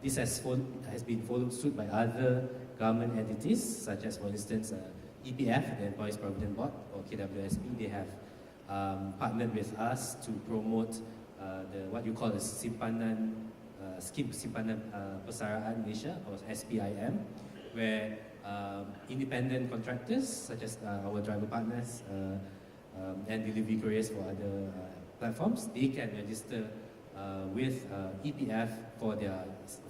This has been followed suit by other government entities, such as, for instance, EPF, the Employees Provident Board, or KWSP. They have partnered with us to promote what you call the Simpanan Scheme Simpanan Persaraan Malaysia, or SPIM, where independent contractors, such as our driver partners and delivery couriers for other platforms, they can register with EPF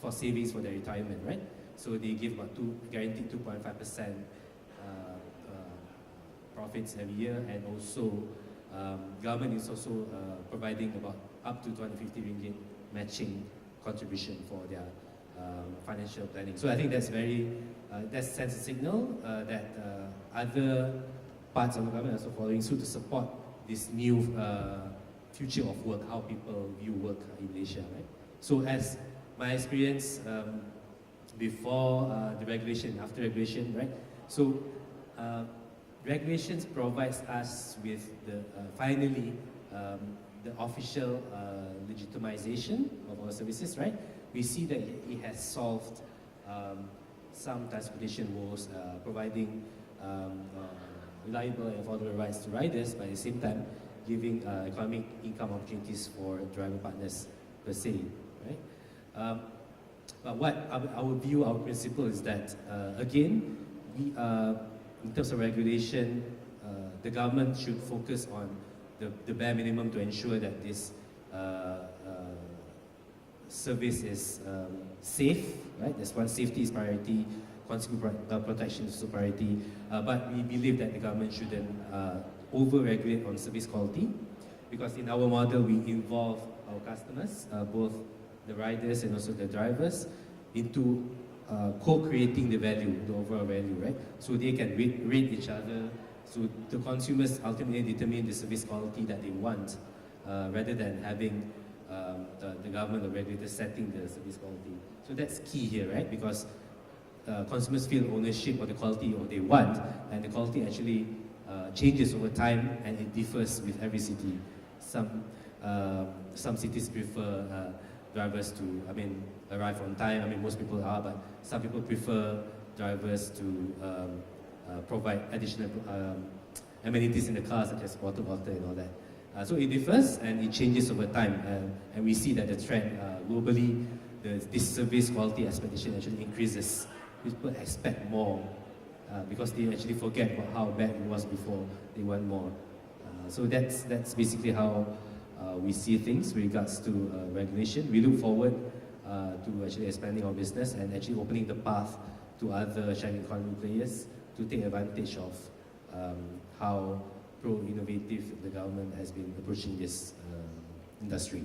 for savings for their retirement, right? So they give about guaranteed 2.5% profits every year, and also government is also providing about up to 250 ringgit matching contribution for their financial planning. So I think that's that sends a signal that other parts of the government are also following suit to support this new future of work, how people view work in Malaysia, right? So as my experience before the regulation, after regulation, right? So regulations provides us with finally the official legitimization of our services, right? We see that it has solved some transportation woes, providing reliable and affordable rides to riders, but at the same time giving economic income opportunities for driver partners per se, right? But what our principle is that, again, in terms of regulation, the government should focus on the bare minimum to ensure that this service is safe, right? That's one, safety is priority, consumer protection is priority, but we believe that the government shouldn't over-regulate on service quality, because in our model we involve our customers, both the riders and also the drivers, into co-creating the value, the overall value, right? So they can rate each other, so the consumers ultimately determine the service quality that they want, rather than having the government or regulators setting the service quality. So that's key here, right? Because consumers feel ownership of the quality of what they want, and the quality actually changes over time, and it differs with every city. Some cities prefer drivers to, arrive on time. Most people are, but some people prefer drivers to provide additional amenities in the car, such as water bottle and all that. So it differs and it changes over time, and we see that the trend globally, this service quality expectation actually increases. People expect more because they actually forget about how bad it was before. They want more. So that's basically how we see things with regards to regulation. We look forward to actually expanding our business and actually opening the path to other sharing economy players to take advantage of how pro-innovative the government has been approaching this industry.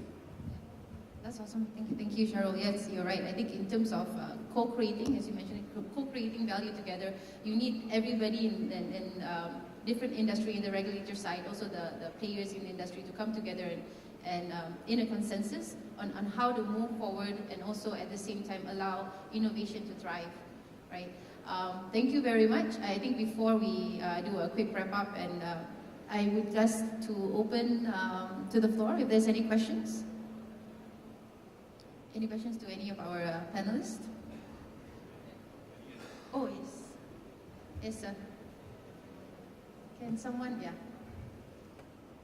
That's awesome. Thank you, Cheryl. Yes, you're right. I think in terms of co-creating, as you mentioned, co-creating value together, you need everybody in different industry, in the regulator side, also the players in the industry, to come together and in a consensus on how to move forward, and also at the same time allow innovation to thrive, right? Thank you very much. I think before we do a quick wrap up, and I would just to open to the floor if there's any questions. Any questions to any of our panelists? Oh, yes. Yes, sir. Can someone, yeah.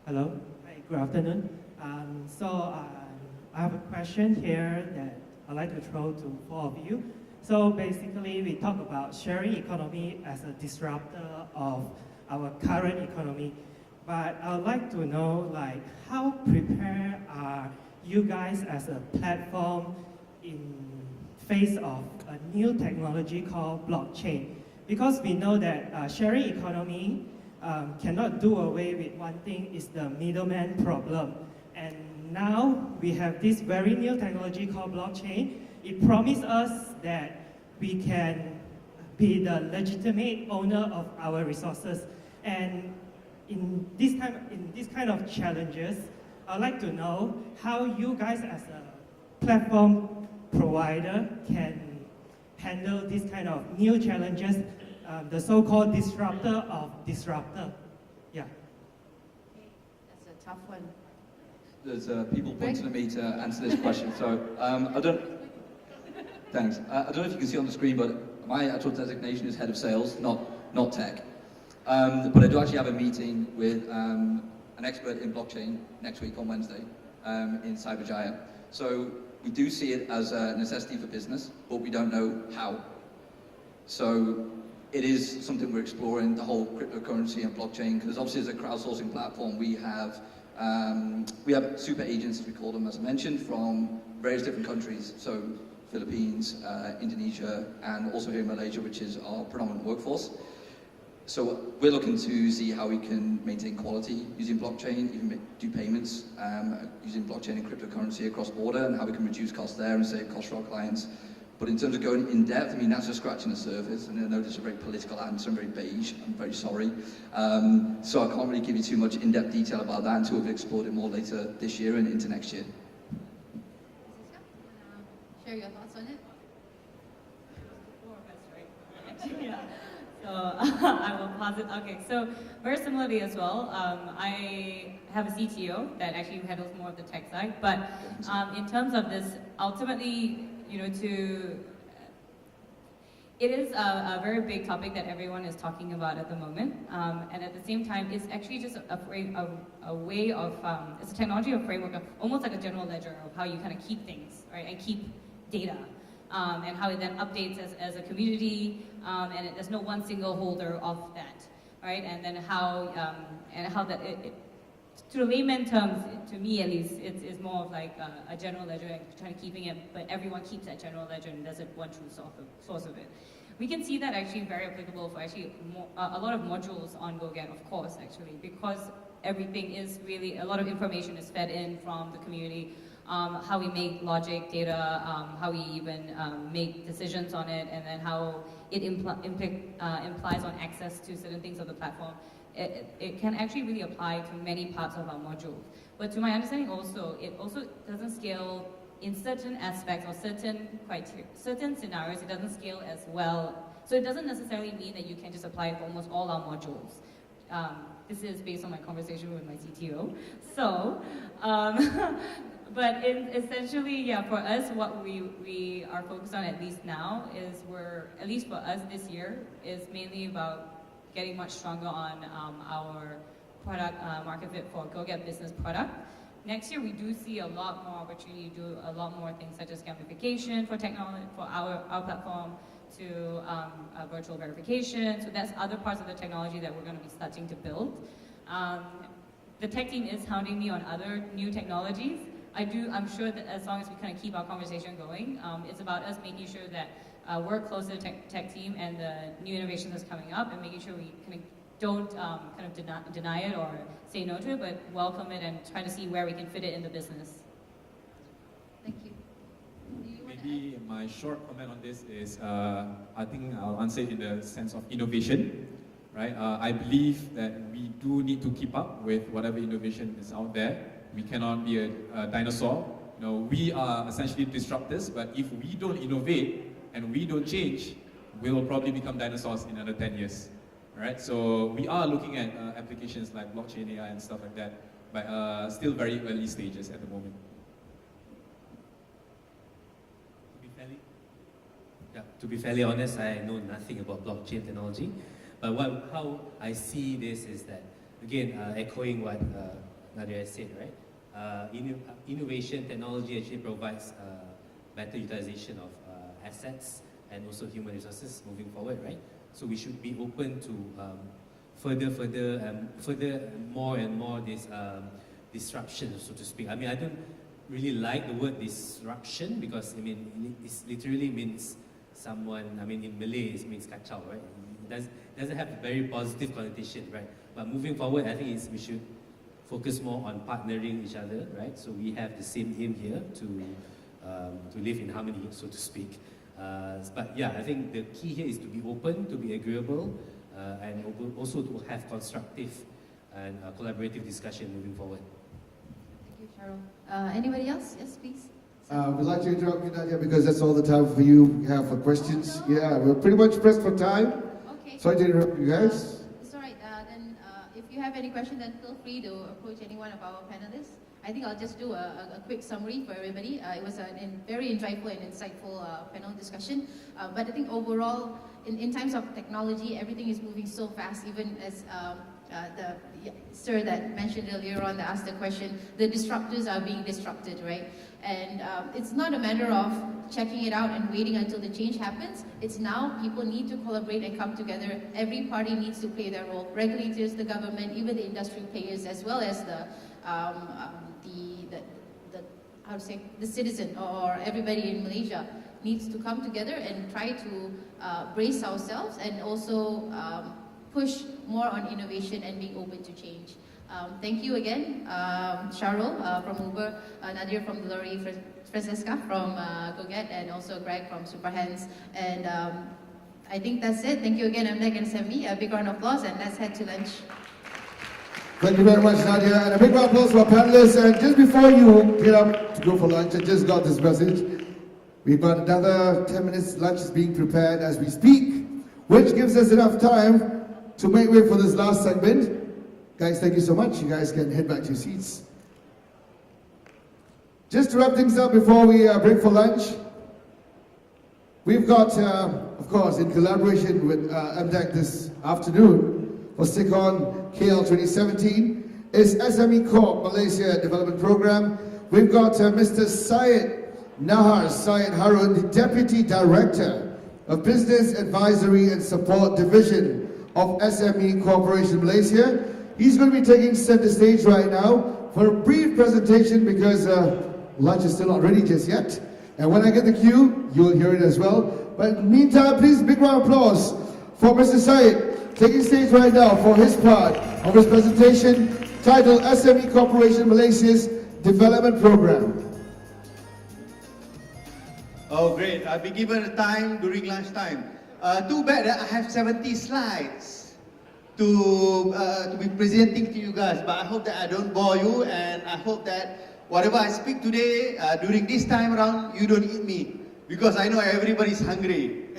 Hello. Hi, good afternoon. I have a question here that I'd like to throw to four of you. So basically, we talk about sharing economy as a disruptor of our current economy. But I would like to know, how prepared are you guys as a platform in face of a new technology called blockchain? Because we know that sharing economy cannot do away with one thing, is the middleman problem. And now we have this very new technology called blockchain. It promises us that we can be the legitimate owner of our resources. And in this kind of challenges, I'd like to know how you guys as a platform provider can handle this kind of new challenges, the so-called disruptor of disruptor. Yeah. That's a tough one. There's people pointing at me to answer this question, so I don't... Thanks. I don't know if you can see on the screen, but my actual designation is head of sales, not tech. But I do actually have a meeting with an expert in blockchain next week on Wednesday in Cyberjaya. So we do see it as a necessity for business, but we don't know how. So it is something we're exploring, the whole cryptocurrency and blockchain, because obviously as a crowdsourcing platform, we have super agents, as we call them, as I mentioned, from various different countries. So Philippines, Indonesia, and also here in Malaysia, which is our predominant workforce. So we're looking to see how we can maintain quality using blockchain, even do payments using blockchain and cryptocurrency across border, and how we can reduce costs there and save costs for our clients. But in terms of going in depth, I mean, that's just scratching the surface, and I know this is a very political answer, I'm very beige, I'm very sorry. So I can't really give you too much in-depth detail about that until we've explored it more later this year and into next year. Share your thoughts on it? Four of us, right? Yeah. So I will pause it. Okay, so very similarly as well, I have a CTO that actually handles more of the tech side, but in terms of this, ultimately, you know, it is a very big topic that everyone is talking about at the moment, and at the same time, it's actually just a way of, it's a technology or framework, almost like a general ledger of how you kind of keep things, right, and keep data, and how it then updates as a community, and there's no one single holder of that, right, and then how that, to the layman terms, to me at least, it's more of like a general ledger and trying to keeping it, but everyone keeps that general ledger and does it one true source of it. We can see that actually very applicable for actually a lot of modules on GoGet, of course, actually, because everything is really, a lot of information is fed in from the community, how we make logic, data, how we even make decisions on it, and then how it implies on access to certain things of the platform. It can actually really apply to many parts of our modules. But to my understanding also, it also doesn't scale in certain aspects or certain criteria, certain scenarios, it doesn't scale as well. So it doesn't necessarily mean that you can just apply it for almost all our modules. This is based on my conversation with my CTO. So, but essentially, yeah, for us, what we are focused on, at least now, is at least for us this year, is mainly about getting much stronger on our product market fit for GoGet business product. Next year, we do see a lot more opportunity to do a lot more things such as gamification for technology, for our platform, to virtual verification. So that's other parts of the technology that we're going to be starting to build. The tech team is hounding me on other new technologies. I'm sure that as long as we kind of keep our conversation going, it's about us making sure that work close to the tech team and the new innovations that's coming up, and making sure we kind of don't kind of deny it or say no to it, but welcome it and try to see where we can fit it in the business. Thank you. Maybe my short comment on this is, I think I'll answer it in the sense of innovation, right? I believe that we do need to keep up with whatever innovation is out there. We cannot be a dinosaur. You know, we are essentially disruptors, but if we don't innovate and we don't change, we will probably become dinosaurs in another 10 years. Right? So we are looking at applications like blockchain, AI, and stuff like that, but still very early stages at the moment. To be fairly honest, I know nothing about blockchain technology, but how I see this is that, again, echoing what Nadia said, right? Innovation technology actually provides better utilization of assets and also human resources moving forward, right? So we should be open to further more and more this disruption, so to speak. I mean, I don't really like the word disruption because, I mean, it literally means someone, I mean, in Malay it means kacau, right? It doesn't have a very positive connotation, right? But moving forward, I think we should focus more on partnering each other, right? So we have the same aim here to live in harmony, so to speak. But yeah, I think the key here is to be open, to be agreeable, and also to have constructive and collaborative discussion moving forward. Thank you, Cheryl. Anybody else? Yes, please. We'd like to interrupt you, Nadia, because that's all the time for you have for questions. Oh, no. Yeah, we're pretty much pressed for time. Okay. Sorry to interrupt you guys. It's all right. Then if you have any questions, then feel free to approach any one of our panelists. I think I'll just do a quick summary for everybody. It was a very insightful and insightful panel discussion. But I think overall, in times of technology, everything is moving so fast, even as the sir that mentioned earlier on that asked the question, the disruptors are being disrupted, right? And it's not a matter of checking it out and waiting until the change happens. It's now people need to collaborate and come together. Every party needs to play their role. Regulators, the government, even the industry players, as well as the how to say, the citizen or everybody in Malaysia needs to come together and try to brace ourselves and also push more on innovation and being open to change. Thank you again, Charul from Uber, Nadir from Glory, Francesca from GoGet, and also Greg from Superhands. And I think that's it. Thank you again, MDEC and Semi. A big round of applause, and let's head to lunch. Thank you very much, Nadia, and a big round of applause for our panelists. And just before you get up to go for lunch, I just got this message. We've got another 10 minutes. Lunch is being prepared as we speak, which gives us enough time to make way for this last segment. Guys, thank you so much. You guys can head back to your seats. Just to wrap things up before we break for lunch, we've got, of course, in collaboration with MDEC this afternoon for Secondkl 2017, is SME Corp Malaysia Development Program. We've got Mr. Syed Harun, the Deputy Director of Business Advisory and Support Division of SME Corporation Malaysia. He's going to be taking center stage right now for a brief presentation because lunch is still not ready just yet. And when I get the cue, you'll hear it as well. But in the meantime, please, big round of applause for Mr. Syed taking stage right now for his part of his presentation titled SME Corporation Malaysia's Development Program. Oh, great. I'll be given a time during lunchtime. Too bad that I have 70 slides to be presenting to you guys, but I hope that I don't bore you, and I hope that whatever I speak today, during this time around, you don't eat me, because I know everybody's hungry.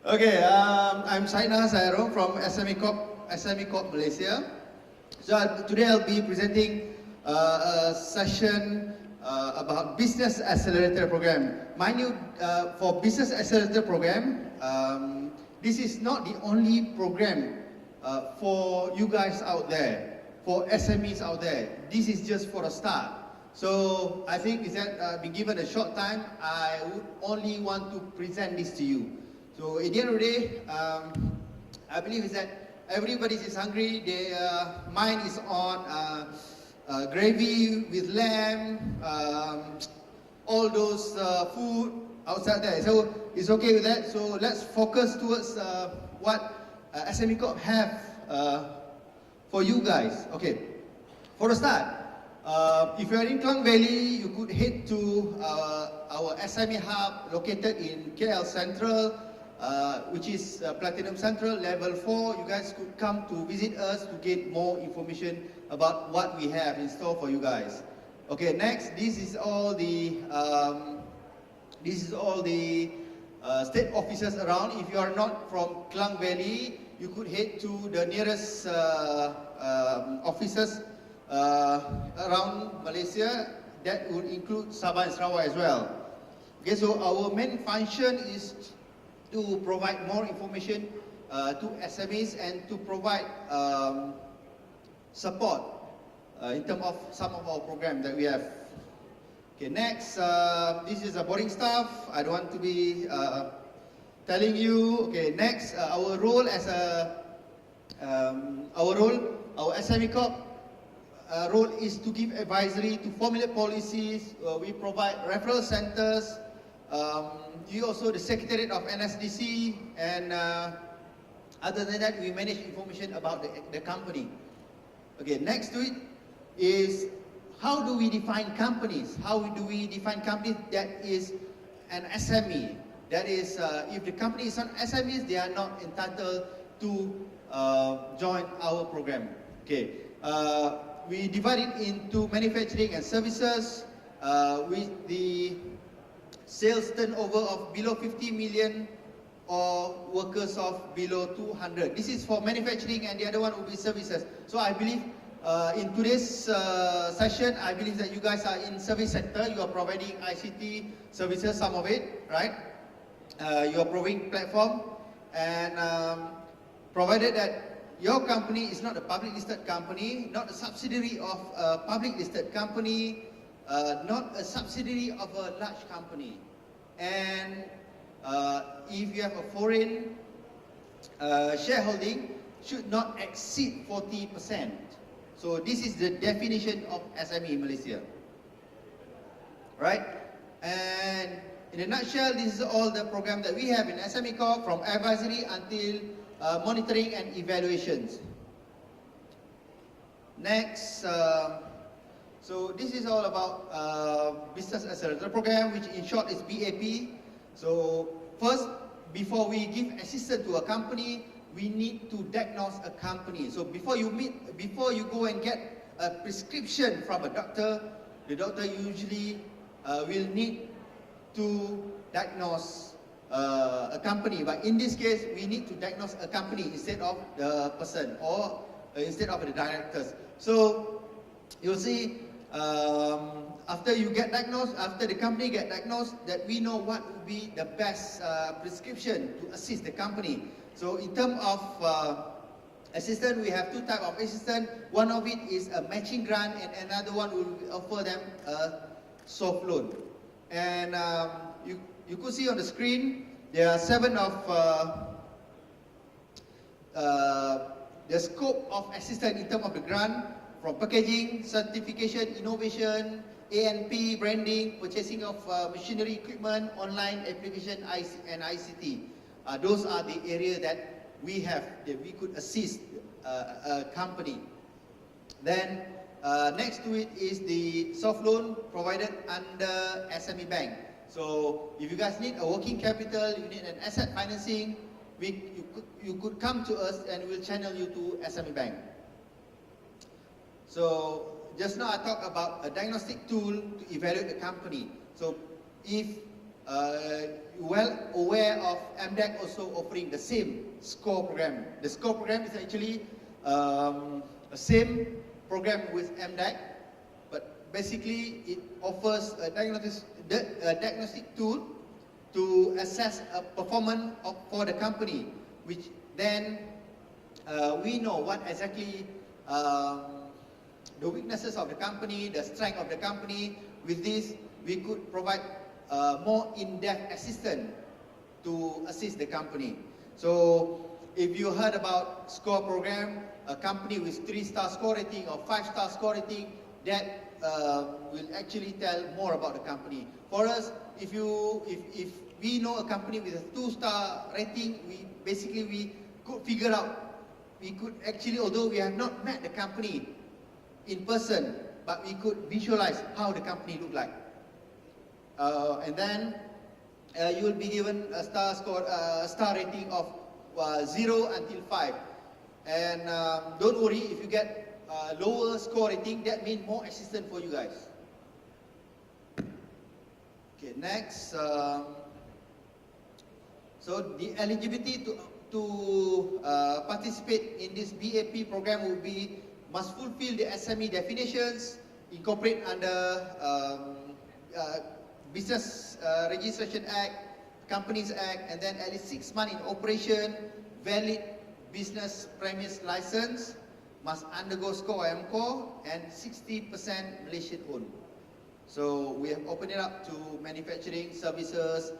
Okay, I'm Syed Harun from SME Corp Malaysia. So today I'll be presenting a session about Business Accelerator Program. Mind you, for Business Accelerator Program, this is not the only program for you guys out there, for SMEs out there. This is just for a start. So I think is that be given a short time, I would only want to present this to you. So at the end of the day, I believe is that everybody is hungry. Their mind is on gravy with lamb, all those food outside there. So it's okay with that. So let's focus towards what SME Corp have for you guys. Okay, for a start, if you are in Klang Valley, you could head to our SME Hub located in KL Central, which is Platinum Central, level 4. You guys could come to visit us to get more information about what we have in store for you guys. Okay, next, this is all the state offices around. If you are not from Klang Valley, you could head to the nearest offices around Malaysia. That would include Sabah and Sarawak as well. Okay, so our main function is to provide more information to SMEs and to provide support in terms of some of our programs that we have. Okay, next, this is a boring stuff. I don't want to be telling you. Okay, next, our role as our SME Corp role is to give advisory, to formulate policies. We provide referral centers. You also the Secretariat of NSDC, and other than that, we manage information about the company. Okay, next to it is how do we define companies? How do we define companies that is an SME? That is, if the company is not SMEs, they are not entitled to join our program. Okay, we divide it into manufacturing and services with the sales turnover of below 50 million or workers of below 200. This is for manufacturing, and the other one will be services. So I believe in today's session, I believe that you guys are in service sector. You are providing ICT services, some of it, right? You are providing platform, and provided that your company is not a public listed company, not a subsidiary of a public listed company, not a subsidiary of a large company, and if you have a foreign shareholding, should not exceed 40%. So this is the definition of SME in Malaysia, right? And in a nutshell, this is all the program that we have in SME Corp, from advisory until monitoring and evaluations. Next, so this is all about Business Accelerator Program, which in short is BAP. So first, before we give assistance to a company, we need to diagnose a company. So before you go and get a prescription from a doctor, the doctor usually will need to diagnose a company. But in this case, we need to diagnose a company instead of the person, or instead of the directors. So you'll see, after you get diagnosed, after the company get diagnosed, that we know what would be the best prescription to assist the company. So in terms of assistance, we have two types of assistance. One of it is a matching grant, and another one will offer them a soft loan. And you could see on the screen, there are 7 of the scope of assistance in terms of the grant, from packaging, certification, innovation, A&P, branding, purchasing of machinery, equipment, online application, and ICT. Those are the areas that we have, that we could assist a company. Then next to it is the soft loan provided under SME Bank. So if you guys need a working capital, you need an asset financing, you could come to us and we'll channel you to SME Bank. So just now I talked about a diagnostic tool to evaluate the company. So if well aware of MDEC also offering the same SCORE program. The SCORE program is actually the same program with MDEC, but basically it offers a diagnostic tool to assess a performance for the company, which then we know what exactly the weaknesses of the company, the strength of the company. With this, we could provide more in-depth assistance to assist the company. So if you heard about SCORE program, a company with 3-star score rating or 5-star score rating, that will actually tell more about the company. For us, if we know a company with a 2-star rating, we could figure out, we could actually, although we have not met the company in person, but we could visualize how the company looked like. And then you will be given a star rating of 0 until 5. And don't worry, if you get lower score rating, that means more assistance for you guys. Okay, next. So the eligibility to participate in this BAP program will be, must fulfill the SME definitions, incorporate under Business Registration Act, Companies Act, and then at least 6 months in operation, valid business premise license, must undergo SCORE or MCORE, and 60% Malaysian owned. So we have opened it up to manufacturing, services,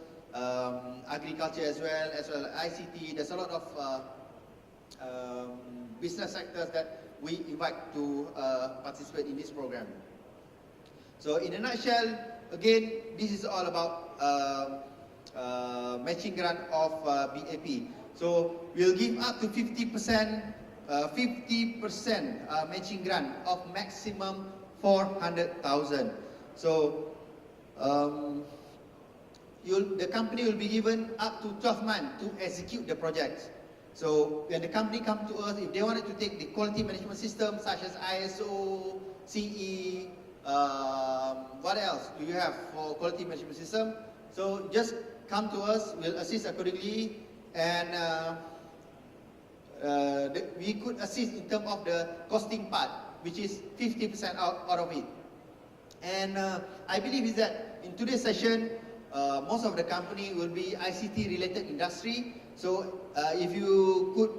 agriculture as well as ICT. There's a lot of business sectors that we invite to participate in this program. So in a nutshell, again, this is all about matching grant of BAP. So we'll give up to 50% matching grant of maximum 400,000. So the company will be given up to 12 months to execute the project. So when the company comes to us, if they wanted to take the quality management system such as ISO, CE, what else do you have for quality management system? So just come to us, we'll assist accordingly, and we could assist in terms of the costing part. which is 50% out of it. And I believe is that in today's session, most of the company will be ICT related industry. So if you could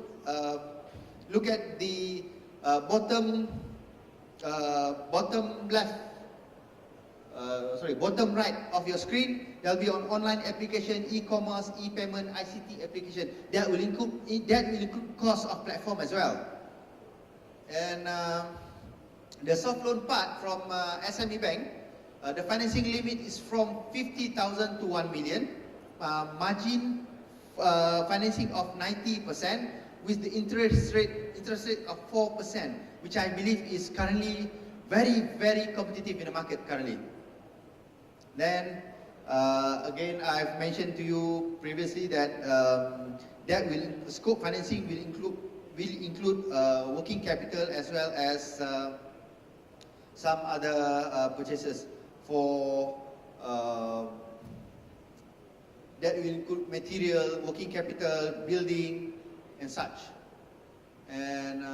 look at the bottom left, bottom right of your screen, there'll be an online application, e-commerce, e-payment, ICT application. That will include cost of platform as well. And the soft loan part from SME Bank, the financing limit is from 50,000 to 1 million. Margin financing of 90% with the interest rate of 4%, which I believe is currently very, very competitive in the market currently. Then again, I've mentioned to you previously that scope financing will include working capital as well as some other purchases for that will include material, working capital, building, and such. And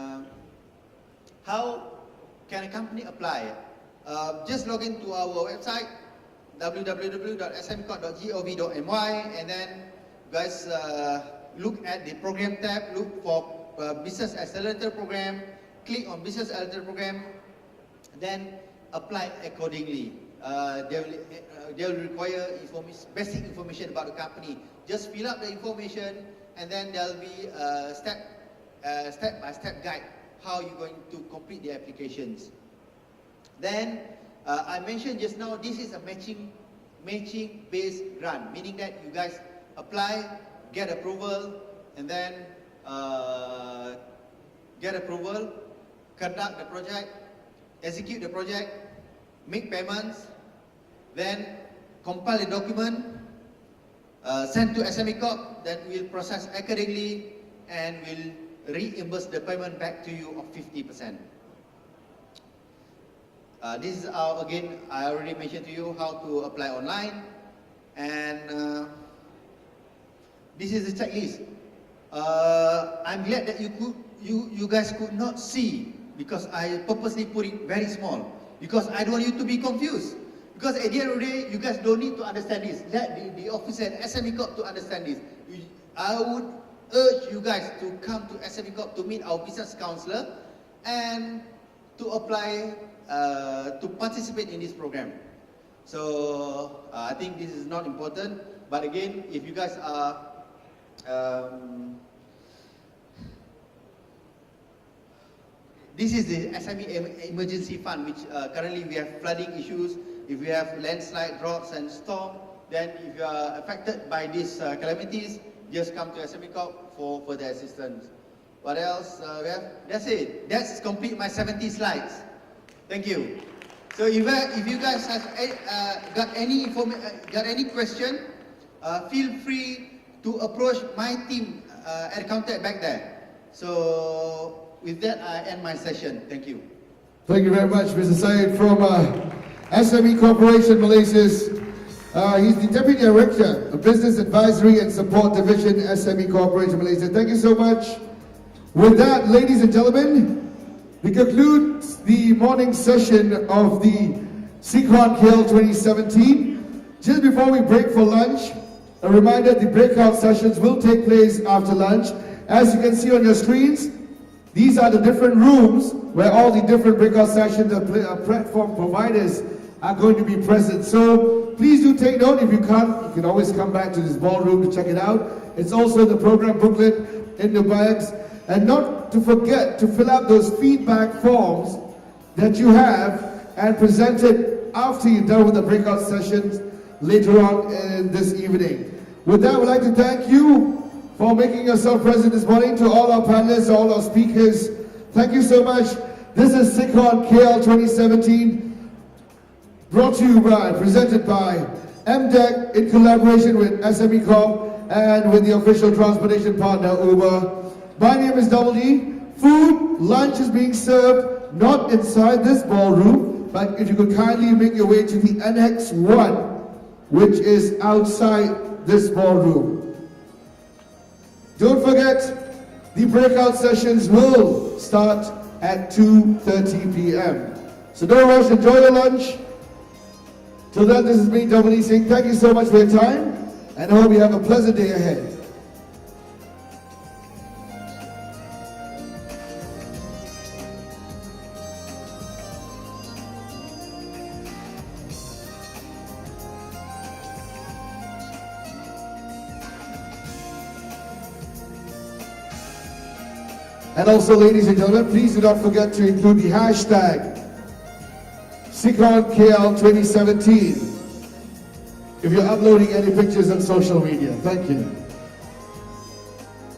how can a company apply? Just log into our website www.smcorp.gov.my, and then you guys look at the program tab, look for business accelerator program, click on business accelerator program, then apply accordingly. They will require basic information about the company. Just fill up the information, and then there will be a step-by-step guide how you're going to complete the applications. Then I mentioned just now, this is a matching-based grant, meaning that you guys apply, get approval, and then get approval, conduct the project, execute the project, make payments, then compile a document, send to SME Corp, then we'll process accordingly and will reimburse the payment back to you of 50%. This is again, I already mentioned to you how to apply online, and this is the checklist. I'm glad that you guys could not see, because I purposely put it very small, because I don't want you to be confused. Because at the end of the day, you guys don't need to understand this. Let the officer at SME Corp to understand this. I would urge you guys to come to SME Corp to meet our business counselor and to apply, to participate in this program. So I think this is not important. But again, if you guys are this is the SME emergency fund, which currently we have flooding issues. If we have landslide, droughts, and storm, then if you are affected by these calamities, just come to SME Corp for the assistance. What else we have? That's it. That's complete my 70 slides. Thank you. So if you guys have got any question, feel free to approach my team at the counter back there. So with that, I end my session. Thank you. Thank you very much, Mr. Syed from SME Corporation Malaysia. He's the Deputy Director of Business Advisory and Support Division, SME Corporation Malaysia. Thank you so much. With that, ladies and gentlemen, we conclude the morning session of the Secondkl 2017. Just before we break for lunch, a reminder, the breakout sessions will take place after lunch. As you can see on your screens, these are the different rooms where all the different breakout sessions and platform providers are going to be present. So please do take note. If you can't, you can always come back to this ballroom to check it out. It's also the program booklet in the bags. And not to forget to fill out those feedback forms that you have and present it after you're done with the breakout sessions later on in this evening. With that, we'd like to thank you for making yourself present this morning. To all our panelists, all our speakers, thank you so much. This is Secondkl 2017, brought to you by, presented by MDEC in collaboration with SME Corp and with the official transportation partner Uber. My name is Double D. Food, lunch is being served not inside this ballroom, but if you could kindly make your way to the Annex 1, which is outside this ballroom. Don't forget, the breakout sessions will start at 2:30 p.m. So don't rush, enjoy your lunch. Till then, this is me, Dominique, saying thank you so much for your time, and I hope you have a pleasant day ahead. And also, ladies and gentlemen, please do not forget to include the hashtag Secondkl 2017 if you're uploading any pictures on social media. Thank you.